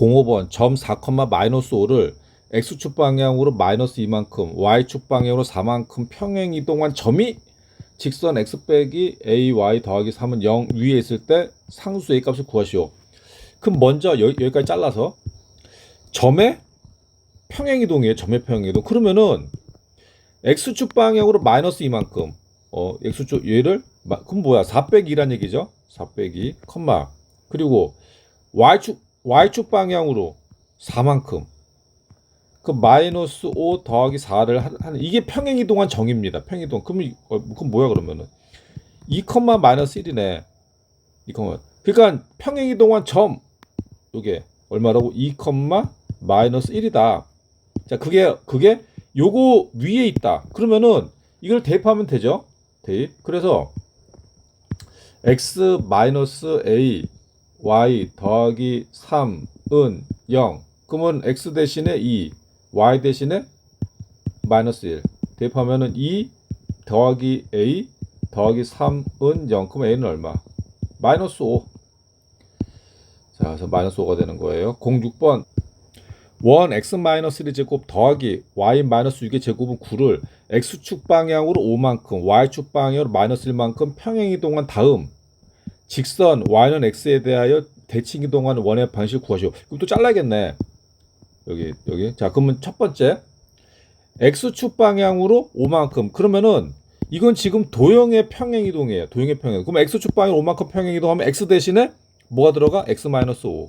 05번 점 4, 마이너스 5를 x축 방향으로 마이너스 2만큼 y축 방향으로 4만큼 평행 이동한 점이 직선 x 빼기 ay 더하기 3은 0 위에 있을 때 상수 a 값을 구하시오. 그럼 먼저 여기까지 잘라서 점의 평행 이동이에요. 점의 평행 이동. 그러면은 x축 방향으로 마이너스 2만큼 x축 얘를 그럼 뭐야? 4 빼기 2란 얘기죠. 4 빼기 컴마 그리고 y축 방향으로 4만큼 그 마이너스 5 더하기 4를 하는 이게 평행 이동한 정입니다. 평행 이동. 그럼 뭐야 그러면은 2, 마이너스 1이네. 2, 그러니까 평행 이동한 점 요게 얼마라고? 2, 마이너스 1이다. 자, 그게 요거 위에 있다. 그러면은 이걸 대입하면 되죠. 대입. 그래서 x 마이너스 a y 더하기 3은 0. 그러면 x 대신에 2, y 대신에 마이너스 1. 대입하면은 2 더하기 a 더하기 3은 0. 그러면 a는 얼마? 마이너스 5. 자, 그래서 마이너스 5가 되는 거예요. 06번 원 x 마이너스 1의 제곱 더하기 y 마이너스 6의 제곱은 9를 x축 방향으로 5만큼 y축 방향으로 마이너스 1만큼 평행 이동한 다음 직선 y는 x에 대하여 대칭 이동하는 원의 방식을 구하시오. 그럼 또 잘라야겠네. 여기. 자, 그러면 첫 번째 x축 방향으로 5만큼. 그러면은 이건 지금 도형의 평행 이동이에요. 도형의 평행. 그럼 x축 방향으로 5만큼 평행 이동하면 x 대신에 뭐가 들어가? x 마이너스 5.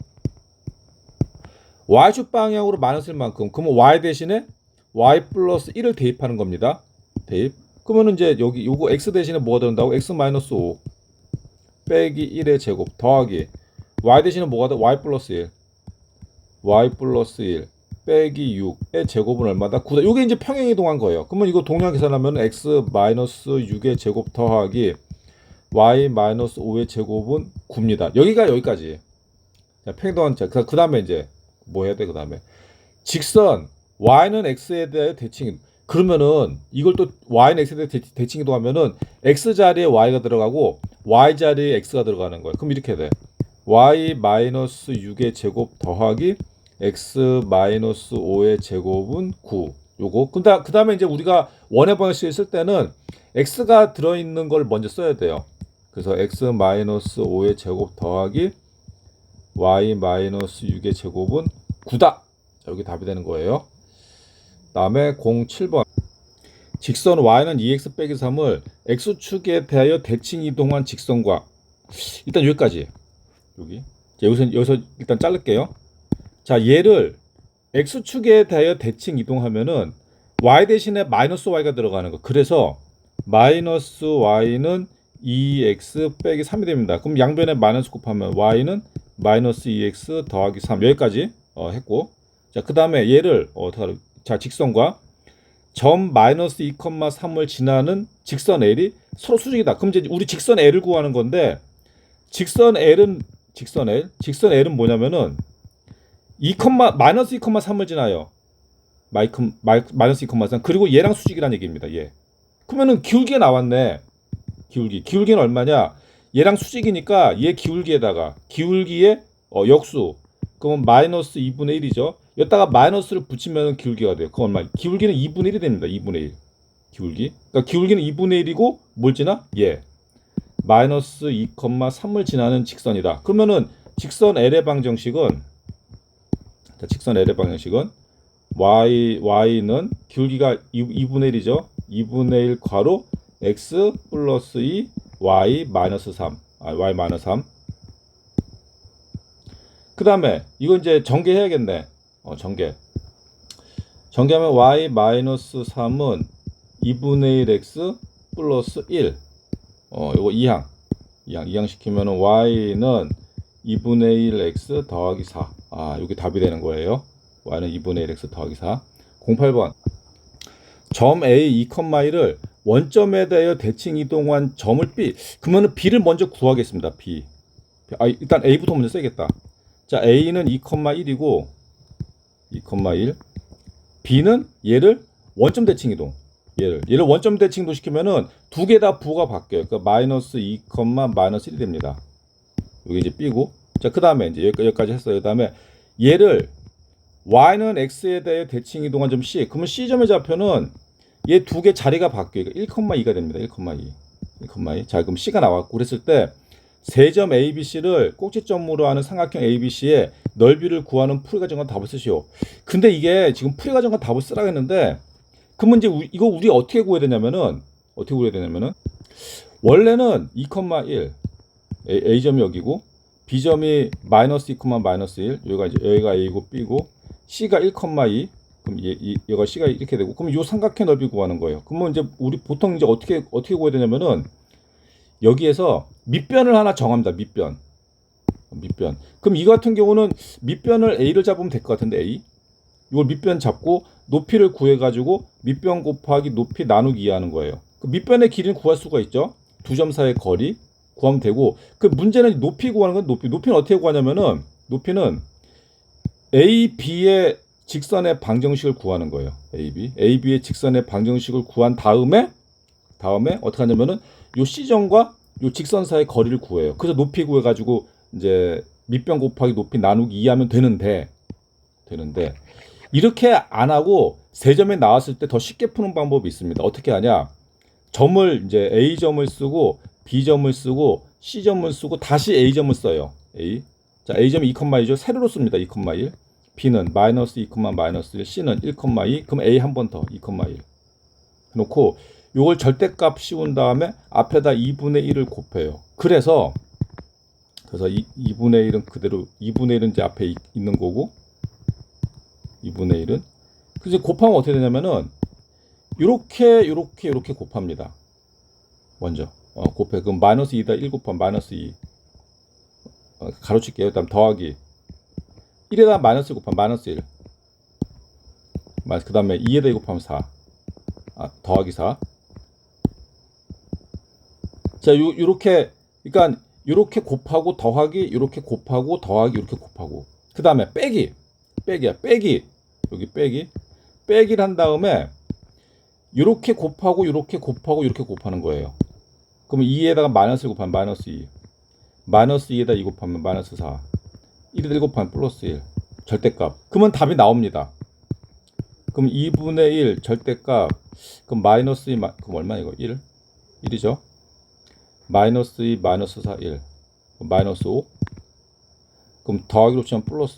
y축 방향으로 마이너스 1만큼. 그러면 y 대신에 y 플러스 1을 대입하는 겁니다. 대입. 그러면 이제 여기 요거 x 대신에 뭐가 들어간다고? x 마이너스 5 빼기 1의 제곱 더하기 y 대신에 뭐가 돼? y 플러스 1 y 플러스 1 빼기 6의 제곱은 얼마다? 9다. 요게 이제 평행 이동한 거예요. 그러면 이거 동량 계산하면 x 마이너스 6의 제곱 더하기 y 마이너스 5의 제곱은 9입니다. 여기가 여기까지. 자, 평행 이동한 자, 그 다음에 이제 뭐 해야 돼? 그 다음에 직선 y는 x에 대해 대칭. 그러면은 이걸 또 y는 x에 대해 대칭 이동하면은 x 자리에 y가 들어가고 y 자리에 x가 들어가는 거예요. 그럼 이렇게 돼. y 마이너스 6의 제곱 더하기 x 마이너스 5의 제곱은 9. 요거. 그 다음에 이제 우리가 원의 방식을 쓸 때는 x가 들어있는 걸 먼저 써야 돼요. 그래서 x 마이너스 5의 제곱 더하기 y 마이너스 6의 제곱은 9다. 자, 여기 답이 되는 거예요. 다음에 07번 직선 y는 2x 빼기 3을 x축에 대하여 대칭 이동한 직선과 일단 여기까지 여기 자, 여기서 일단 자를게요. 자, 얘를 x축에 대하여 대칭 이동하면은 y 대신에 마이너스 y가 들어가는 거. 그래서 마이너스 y는 2x 빼기 3이 됩니다. 그럼 양변에 마이너스 곱하면 y는 마이너스 2x 더하기 3 여기까지 했고 자, 그 다음에 얘를 자, 직선과 점 마이너스 2, 3을 지나는 직선 L이 서로 수직이다. 그럼 이제 우리 직선 L을 구하는 건데 직선 L은 뭐냐면은 마이너스 2, 3을 지나요. 마이너스 2, 3 그리고 얘랑 수직이라는 얘기입니다. 얘. 그러면은 기울기가 나왔네. 기울기는 얼마냐? 얘랑 수직이니까 얘 기울기에다가 기울기의 역수. 그러면 마이너스 2분의 1이죠. 여기다가 마이너스를 붙이면 기울기가 돼요. 그건 얼마? 기울기는 2분의 1이 됩니다. 2분의 1. 기울기. 그러니까 기울기는 2분의 1이고 뭘 지나? 예. 마이너스 2, 3을 지나는 직선이다. 그러면은 직선 L의 방정식은 y는 기울기가 2분의 1이죠. 2분의 1 괄호 x 플러스 2 y 마이너스 3. y 마이너스 3. 그 다음에 이거 이제 전개해야겠네. 전개하면 y 마이너스 3은 2분의 1 x 플러스 1. 요거 2항 시키면은 y는 2분의 1 x 더하기 4. 여기 답이 되는 거예요. y는 2분의 1 x 더하기 4. 08번 점 A 2,1을 원점에 대하여 대칭 이동한 점을 B. 그러면은 B를 먼저 구하겠습니다. B. 일단 A부터 먼저 써야겠다. 자, A는 2,1이고 2,1. B는 얘를 원점 대칭 이동. 얘를 원점 대칭 이동 시키면은 두 개 다 부호가 바뀌어요. 그러니까 마이너스 2, 마이너스 1이 됩니다. 여기 이제 B고. 자, 그 다음에 이제 여기까지 했어요. 그 다음에 얘를 y는 x에 대해 대칭 이동한 점 c. 그러면 c점의 좌표는 얘 두 개 자리가 바뀌어요. 1,2가 됩니다. 1,2. 1,2. 자, 그럼 c가 나왔고 그랬을 때 세 점 ABC를 꼭지점으로 하는 삼각형 ABC의 넓이를 구하는 풀이 과정과 답을 쓰시오. 근데 이게 지금 풀이 과정과 답을 쓰라고 했는데 그러면 이제 이거 우리 어떻게 구해야 되냐면은 원래는 2,1 A점이 여기고 B점이 마이너스 2, 마이너스 1 여기가 A고 B고 C가 1,2 그럼 얘가 C가 이렇게 되고 그럼 요 삼각형 넓이 구하는 거예요. 그러면 이제 우리 보통 이제 어떻게 구해야 되냐면은 여기에서 밑변을 하나 정합니다. 밑변. 그럼 이 같은 경우는 밑변을 A를 잡으면 될 것 같은데 A. 이걸 밑변 잡고 높이를 구해 가지고 밑변 곱하기 높이 나누기 하는 거예요. 그 밑변의 길이는 구할 수가 있죠. 두 점 사이의 거리 구하면 되고 그 문제는 높이 구하는 건 높이는 어떻게 구하냐면은 높이는 A, B의 직선의 방정식을 구하는 거예요. AB의 직선의 방정식을 구한 다음에 어떻게 하냐면은 요 C점과 요 직선 사이의 거리를 구해요. 그래서 높이 구해 가지고 이제 밑변 곱하기 높이 나누기 2 하면 되는데 이렇게 안 하고 세 점에 나왔을 때 더 쉽게 푸는 방법이 있습니다. 어떻게 하냐? 점을 이제 A점을 쓰고 B점을 쓰고 C점을 쓰고 다시 A점을 써요. 자, A점이 2,2죠. 세로로 씁니다. 2,1. B는 마이너스 2, 마이너스 1, C는 1,2. 그럼 A 한 번 더 2,1. 놓고 요걸 절대값 씌운 다음에 앞에다 2분의 1을 곱해요. 그래서 2분의 1은 그대로 2분의 1은 이제 앞에 있는 거고 2분의 1은 그래서 곱하면 어떻게 되냐면은 요렇게 곱합니다. 먼저 곱해. 그럼 마이너스 2다 1 곱하면 마이너스 2 가로칠게요. 그다음 더하기 1에다 마이너스 1 곱하면 마이너스 1 그 다음에 2에다 2 곱하면 4 더하기 4. 자, 요렇게 그러니까 요렇게 곱하고 더하기 요렇게 곱하고 더하기 요렇게 곱하고 그 다음에 빼기야. 여기 빼기를 한 다음에 요렇게 곱하고 요렇게 곱하는 거예요. 그러면 2에다가 마이너스 1 곱하면 마이너스 2 마이너스 2에다 2 곱하면 마이너스 4 1에다 1 곱하면 플러스 1 절대값. 그러면 답이 나옵니다. 그럼 2분의 1 절대값 그럼 마이너스 2 그럼 얼마 이거 1이죠. 마이너스 2 마이너스 4 1 마이너스 5 그럼 더하기로 치면 플러스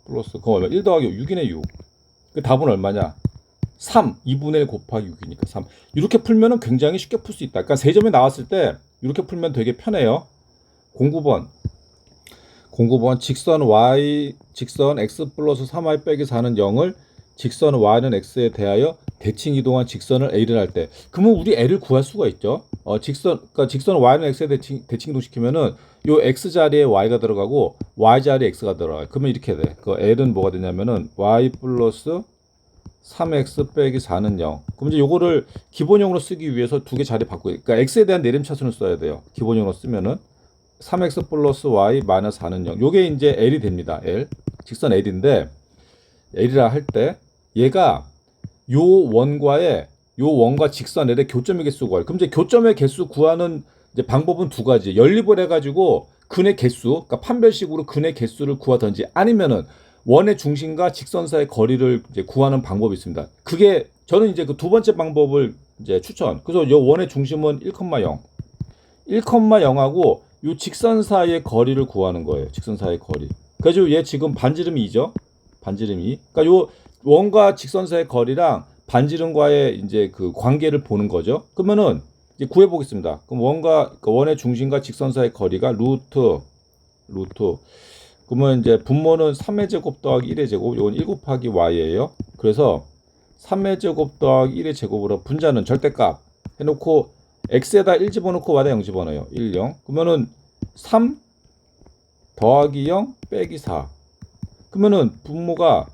그럼 얼마 1 더하기 6이네 6. 그 답은 얼마냐 3 2분의 1 곱하기 6이니까 3. 이렇게 풀면은 굉장히 쉽게 풀 수 있다. 그러니까 세 점이 나왔을 때 이렇게 풀면 되게 편해요. 09번 직선 x 플러스 3y 빼기 4는 0을 직선 y는 x에 대하여 대칭 이동한 직선을 a를 할 때 그러면 우리 l을 구할 수가 있죠. 직선 y는 x에 대칭 이동시키면은 요 x 자리에 y가 들어가고 y 자리에 x가 들어가요. 그러면 이렇게 돼. 그 l은 뭐가 되냐면은 y 플러스 3x 빼기 4는 0. 그럼 이제 요거를 기본형으로 쓰기 위해서 두 개 자리 바꾸고 그러니까 x에 대한 내림차순을 써야 돼요. 기본형으로 쓰면은 3x 플러스 y 마이너스 4는 0. 요게 이제 L이 됩니다. 직선 L인데 L이라 할 때 얘가 요 원과 직선 L의 교점의 개수 구할. 그럼 이제 교점의 개수 구하는 이제 방법은 두 가지. 연립을 해가지고 근의 개수, 그러니까 판별식으로 근의 개수를 구하든지 아니면은 원의 중심과 직선 사이의 거리를 이제 구하는 방법이 있습니다. 그게 저는 이제 그 두 번째 방법을 이제 추천. 그래서 요 원의 중심은 1,0. 1,0하고 요 직선 사이의 거리를 구하는 거예요. 직선 사이의 거리. 그래서 얘 지금 반지름이 2죠. 반지름이. 그러니까 요 원과 직선 사이의 거리랑 반지름과의 이제 그 관계를 보는 거죠. 그러면은 이제 구해 보겠습니다. 그럼 원의 중심과 직선 사이의 거리가 루트. 그러면 이제 분모는 3의 제곱 더하기 1의 제곱. 이건 1 곱하기 y예요. 그래서 3의 제곱 더하기 1의 제곱으로 분자는 절대값 해놓고 x에다 1 집어넣고 y에다 0 집어넣어요. 1, 0. 그러면은 3 더하기 0 빼기 4. 그러면은 분모가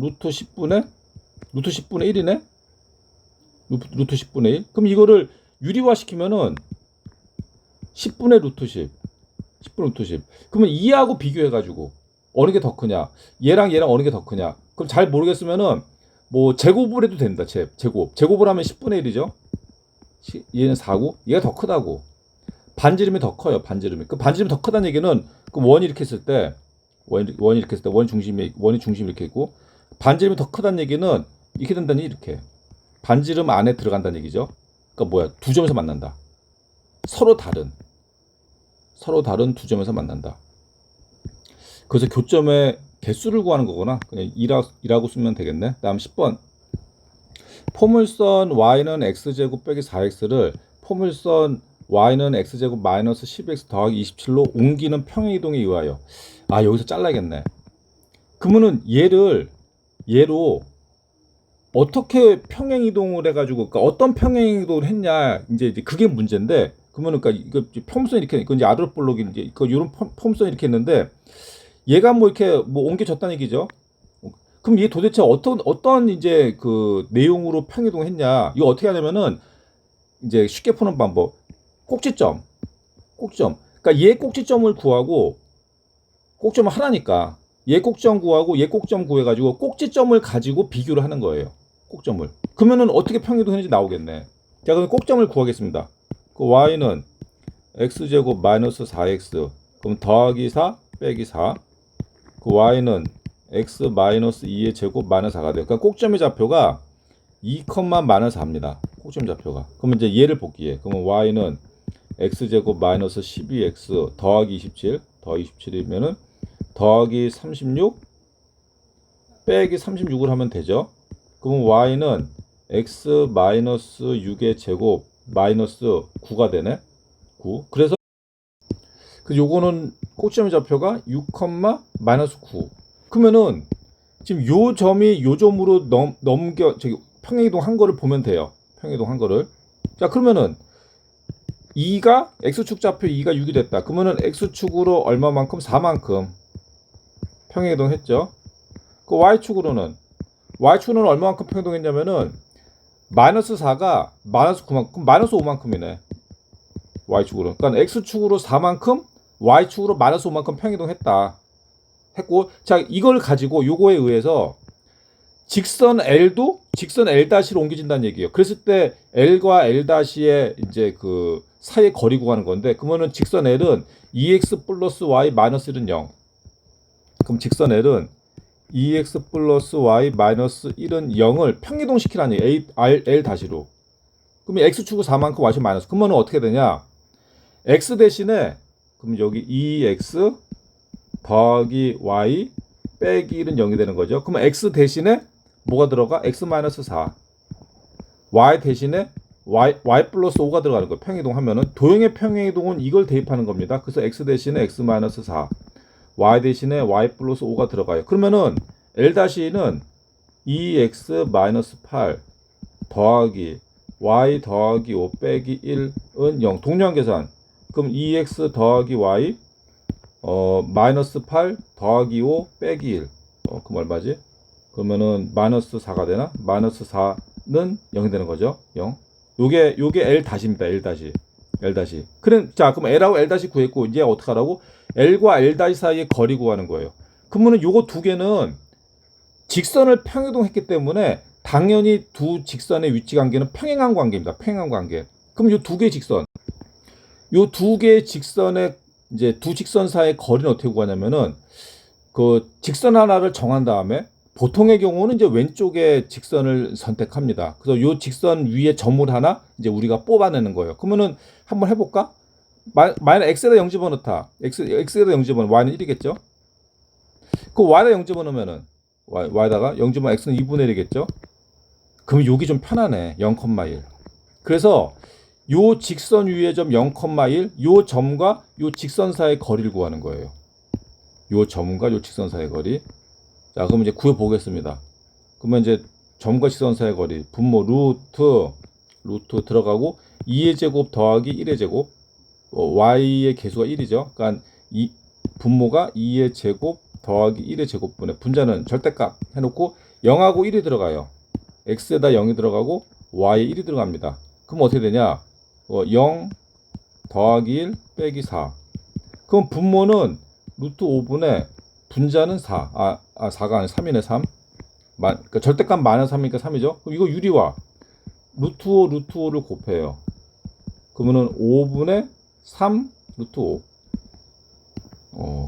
루트 10분의 1이네. 루트 10분의 1. 그럼 이거를 유리화 시키면은 10분의 루트 10. 10분의 루트 10. 그러면 2하고 비교해 가지고 어느 게 더 크냐? 얘랑 어느 게 더 크냐? 그럼 잘 모르겠으면은 뭐 제곱을 해도 된다. 제곱을 하면 10분의 1이죠. 얘는 4고 얘가 더 크다고. 반지름이 더 커요. 반지름이. 그 반지름이 더 크다는 얘기는 그 원이 이렇게 했을 때 원이 이렇게 했을 때 원이 중심이 이렇게 있고 반지름이 더 크다는 얘기는 이렇게 된다니 이렇게 반지름 안에 들어간다는 얘기죠. 그러니까 뭐야? 두 점에서 만난다. 서로 다른 두 점에서 만난다. 그래서 교점의 개수를 구하는 거구나. 그냥 2라고 쓰면 되겠네. 다음 10번. 포물선 y는 x제곱 빼기 4x를 포물선 y는 x제곱 마이너스 10x 더하기 27로 옮기는 평행이동에 의하여. 여기서 잘라야겠네. 그러면은 얘로 어떻게 평행이동을 해가지고, 그러니까 어떤 평행이동을 했냐, 이제 그게 문제인데, 그러면은, 그러니까 이거 포물선 이렇게, 이거 이제 아르볼록이 이제, 이런 포물선 이렇게 했는데, 얘가 뭐 이렇게 뭐 옮겨졌다는 얘기죠. 그럼 얘 도대체 어떤 이제 그 내용으로 평행이동을 했냐, 이거 어떻게 하냐면은, 이제 쉽게 푸는 방법, 꼭지점. 그러니까 얘 꼭지점을 구하고, 꼭지점은 하나니까, 얘 꼭지점 구하고, 얘 꼭지점 구해가지고, 꼭지점을 가지고 비교를 하는 거예요. 꼭점을. 그러면은 어떻게 평행이동했는지 나오겠네. 자, 그럼 꼭점을 구하겠습니다. 그 y는 x제곱 마이너스 4x. 그럼 더하기 4 빼기 4. 그 y는 x 마이너스 2의 제곱 마이너스 4가 돼요. 그러니까 꼭점의 좌표가 2, 마이너스 4입니다. 꼭점 좌표가. 그러면 이제 얘를 복귀해. 그러면 y는 x제곱 마이너스 12x 더하기 27. 더하기 27이면은 더하기 36 빼기 36을 하면 되죠. 그럼 y는 x 마이너스 6의 제곱 마이너스 9가 되네. 9. 그래서 요거는 꼭지점의 좌표가 6, 마이너스 9. 그러면은 지금 요 점이 요 점으로 넘겨 저기 평행이동 한 거를 보면 돼요. 평행이동 한 거를. 자, 그러면은 2가 x축 좌표 2가 6이 됐다. 그러면은 x축으로 얼마만큼? 4만큼 평행이동 했죠. 그 y축으로는 얼마만큼 평행이동했냐면은 마이너스 4가 마이너스 9만큼, 마이너스 5만큼이네. y축으로. 그러니까 x축으로 4만큼, y축으로 마이너스 5만큼 평행이동했다. 했고, 자, 이걸 가지고 요거에 의해서 직선 L도 직선 L-로 옮겨진다는 얘기예요. 그랬을 때 L과 L-의 이제 그 사이의 거리 구하는 건데, 그러면은 직선 L은 2x 플러스 y 마이너스 1은 0. 그럼 직선 L은 2x 플러스 y 마이너스 1은 0을 평행이동 시키라니 L-로. 그러면 x축은 4만큼 y축 마이너스. 그러면 어떻게 되냐? x 대신에 그럼 여기 2x 더하기 y 빼기 1은 0이 되는 거죠. 그러면 x 대신에 뭐가 들어가? x 마이너스 4. y 대신에 y 플러스 5가 들어가는 거예요. 평행이동 하면은 도형의 평행이동은 이걸 대입하는 겁니다. 그래서 x 대신에 x 마이너스 4. y 대신에 y 플러스 5가 들어가요. 그러면은 L-는 2x 마이너스 8 더하기 y 더하기 5 빼기 1은 0. 동료한 계산. 그럼 2x 더하기 y 마이너스 8 더하기 5 빼기 1. 그럼 얼마지? 그러면은 마이너스 4가 되나? 마이너스 4는 0이 되는 거죠. 0. 요게 L-입니다. L-. 그럼 자, 그럼 L하고 L- 구했고 이제 어떻게 하라고? L과 L- 사이의 거리 구하는 거예요. 그러면은 요거 두 개는 직선을 평행이동했기 때문에 당연히 두 직선의 위치 관계는 평행한 관계입니다. 평행한 관계. 그럼 요 두 개의 직선의 이제 두 직선 사이의 거리는 어떻게 구하냐면은 그 직선 하나를 정한 다음에 보통의 경우는 이제 왼쪽에 직선을 선택합니다. 그래서 요 직선 위에 점을 하나 이제 우리가 뽑아내는 거예요. 그러면은 한번 해볼까? 마이너스 x에다 0 집어넣다. x에다 0 집어넣으면 y는 1이겠죠? 그 y에다 0 집어넣으면은 y에다가 0 집어넣으면 x는 2분의 1이겠죠? 그럼 여기 좀 편하네. 0,1. 그래서 요 직선 위의 점 0,1, 요 점과 요 직선 사이의 거리를 구하는 거예요. 요 점과 요 직선 사이의 거리. 자, 그럼 이제 구해 보겠습니다. 그러면 이제 점과 직선 사이의 거리, 분모 루트 들어가고 2의 제곱 더하기 1의 제곱, y의 개수가 1이죠. 그러니까 이 분모가 2의 제곱 더하기 1의 제곱분의 분자는 절대값 해놓고 0하고 1이 들어가요. x에다 0이 들어가고 y에 1이 들어갑니다. 그럼 어떻게 되냐? 0 더하기 1 빼기 4. 그럼 분모는 루트 5분의 분자는 4. 4가 아니라 3이네, 3. 그러니까 절대값 마이너스 3이니까 3이죠. 그럼 이거 유리화. 루트 5를 곱해요. 그러면은 5분의 3 루트 5.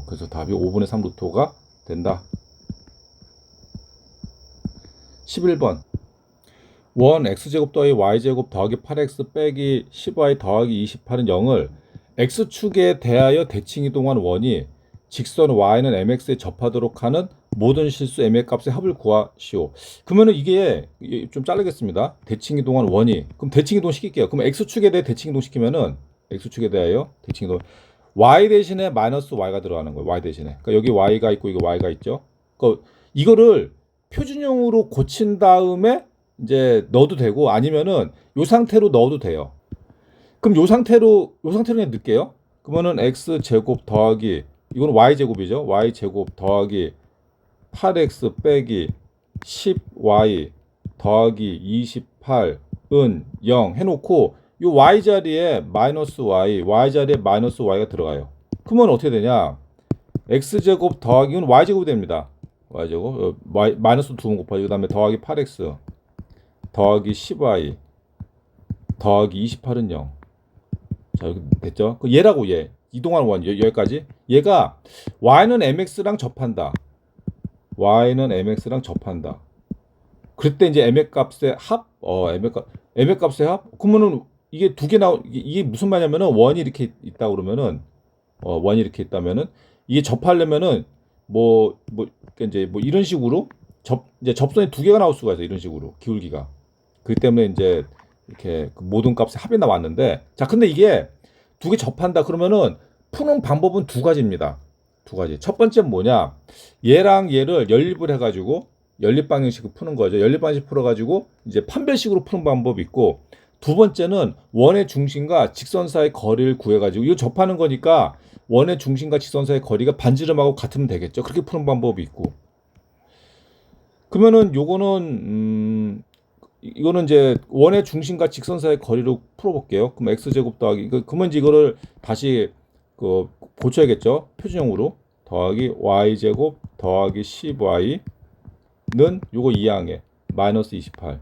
그래서 답이 5분의 3 루트 5가 된다. 11번. 원 x제곱 더하기 y제곱 더하기 8x 빼기 10y 더하기 28은 0을 x축에 대하여 대칭이동한 원이 직선 y는 mx에 접하도록 하는 모든 실수 m의 값의 합을 구하시오. 그러면은 이게 좀 자르겠습니다. 대칭이동한 원이. 그럼 대칭이동 시킬게요. 그럼 x축에 대해 대칭이동 시키면은 x축에 대하여 대칭이동 y 대신에 마이너스 y가 들어가는 거예요. y 대신에. 그러니까 여기 y가 있고 이거 y가 있죠. 그러니까 이거를 표준형으로 고친 다음에 이제 넣어도 되고 아니면은 요 상태로 넣어도 돼요. 그럼 요 상태로 그냥 넣을게요. 그러면은 x 제곱 더하기 이거는 y 제곱이죠. y 제곱 더하기 8x 빼기 10y 더하기 28은 0 해놓고 요 y 자리에 마이너스 y 자리에 마이너스 y가 들어가요. 그러면 어떻게 되냐? x 제곱 더하기 이건 y 제곱이 됩니다. y 제곱 마이너스 2번 곱하기 그 다음에 더하기 8x 더하기 10y 더하기 28은 0. 자, 여기 됐죠? 그 얘라고 얘. 이동한 원 여기까지. 얘가 y는 mx랑 접한다. y는 mx랑 접한다. 그때 이제 m의 값의 합, m의 값의 합. 그러면은 이게 두 개 이게 무슨 말이냐면은 원이 이렇게 있다 그러면은 원이 이렇게 있다면은 이게 접하려면은 이제 이런 식으로 이제 접선이 두 개가 나올 수가 있어. 이런 식으로 기울기가. 그렇기 때문에 이제 이렇게 그 모든 값의 합이 나왔는데 자 근데 이게 두 개 접한다 그러면은 푸는 방법은 두 가지입니다. 두 가지. 첫 번째는 뭐냐? 얘랑 얘를 연립을 해가지고 연립 방정식을 푸는 거죠. 연립 방정식 풀어가지고 이제 판별식으로 푸는 방법이 있고 두 번째는 원의 중심과 직선 사이 거리를 구해가지고 이거 접하는 거니까 원의 중심과 직선 사이 거리가 반지름하고 같으면 되겠죠. 그렇게 푸는 방법이 있고 그러면은 요거는 이거는 이제 원의 중심과 직선 사이의 거리로 풀어볼게요. 그럼 x제곱 더하기 그러면 이제 이거를 다시 고쳐야겠죠. 표준형으로 더하기 y제곱 더하기 10y는 요거 2항에 마이너스 28.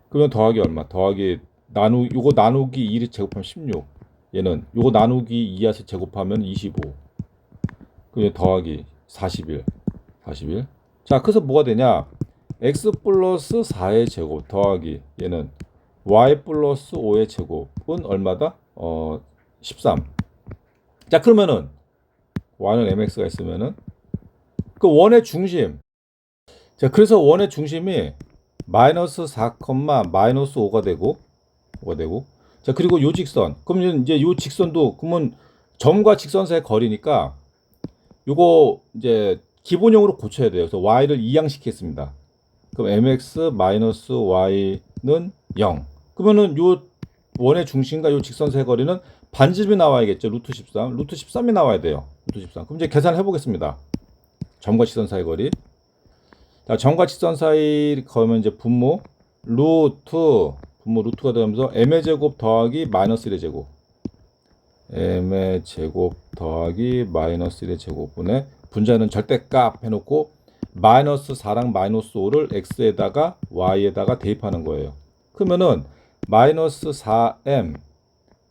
그러면 더하기 얼마? 더하기 요거 나누기 2를 제곱하면 16. 얘는 요거 나누기 2에서 제곱하면 25. 그러면 더하기 41. 자, 그래서 뭐가 되냐? x 플러스 4의 제곱 더하기 얘는 y 플러스 5의 제곱은 얼마다? 13. 자, 그러면은 y는 mx가 있으면은 그 원의 중심. 자, 그래서 원의 중심이 마이너스 4, 마이너스 5가 되고 자, 그리고 요 직선. 그러면 이제 요 직선도 그러면 점과 직선 사이의 거리니까 요거 이제 기본형으로 고쳐야 돼요. 그래서 y를 이항시키겠습니다. 그럼 mx 마이너스 y는 0. 그러면은 요 원의 중심과 요 직선 사이의 거리는 반지름이 나와야겠죠. 루트 13. 루트 13이 나와야 돼요. 루트 13. 그럼 이제 계산해 보겠습니다. 점과 직선 사이의 거리. 자, 점과 직선 사이 거면 이제 분모 루트가 되면서 m의 제곱 더하기 마이너스 1의 제곱. m의 제곱 더하기 마이너스 1의 제곱분의 분자는 절대값 해놓고 마이너스 4랑 마이너스 5를 x에다가 y에다가 대입하는 거예요. 그러면은 마이너스 4m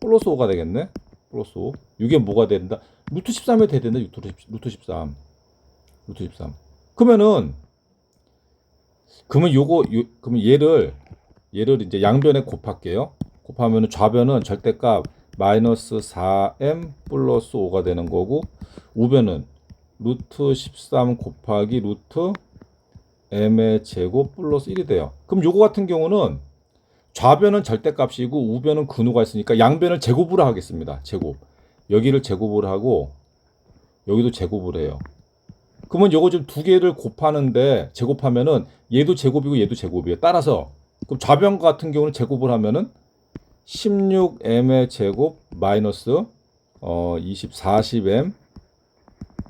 플러스 5가 되겠네. 플러스 5. 이게 뭐가 된다? 루트 13이 돼야 된다. 루트 13. 그러면 얘를 이제 양변에 곱할게요. 곱하면 좌변은 절대값 마이너스 4m 플러스 5가 되는 거고 우변은 루트 13 곱하기 루트 m의 제곱 플러스 1이 돼요. 그럼 요거 같은 경우는 좌변은 절대값이고 우변은 근호가 있으니까 양변을 제곱으로 하겠습니다. 제곱. 여기를 제곱을 하고 여기도 제곱을 해요. 그러면 요거 좀 두 개를 곱하는데 제곱하면은 얘도 제곱이고 얘도 제곱이에요. 따라서 그럼 좌변 같은 경우는 제곱을 하면은 16m의 제곱 마이너스 40m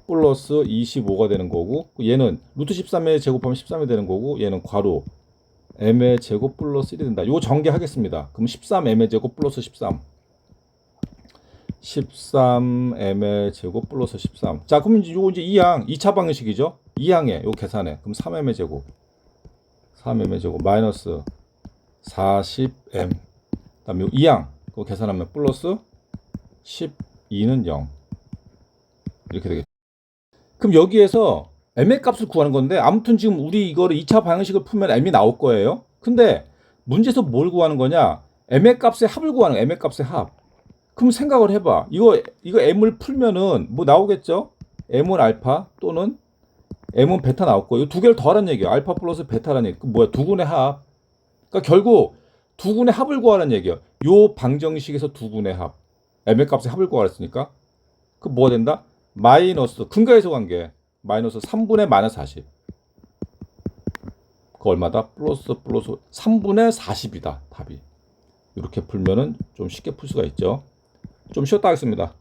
플러스 25가 되는 거고 얘는 루트 13의 제곱하면 13이 되는 거고 얘는 괄호 m의 제곱 플러스 1이 된다. 요거 전개하겠습니다. 그럼 13m의 제곱 플러스 13m의 제곱 플러스 13. 자, 그럼 요거 이제 2차 방정식이죠. 2항에 요 계산해. 그럼 3m의 제곱 마이너스 40m. 그다음에 2항 그거 계산하면 플러스 12는 0. 이렇게 되겠죠. 그럼 여기에서 m의 값을 구하는 건데 아무튼 지금 우리 이거를 2차 방정식을 풀면 m이 나올 거예요. 근데 문제에서 뭘 구하는 거냐? m의 값의 합을 구하는 거야. m의 값의 합. 그럼 생각을 해봐. 이거 m을 풀면은 뭐 나오겠죠? m은 알파 또는 m은 베타 나올 거예요. 두 개를 더하라는 얘기야. 알파 플러스 베타라는 얘기. 그 뭐야? 두 군의 합. 그러니까 결국 두 군의 합을 구하라는 얘기야. 요 방정식에서 두 군의 합. m의 값의 합을 구하랬으니까 그 뭐가 된다? 마이너스 근가에서 관계 마이너스 3분의 마이너스 40. 그 얼마다? 플러스 3분의 40이다. 답이. 이렇게 풀면은 좀 쉽게 풀 수가 있죠. 좀 쉬었다 하겠습니다.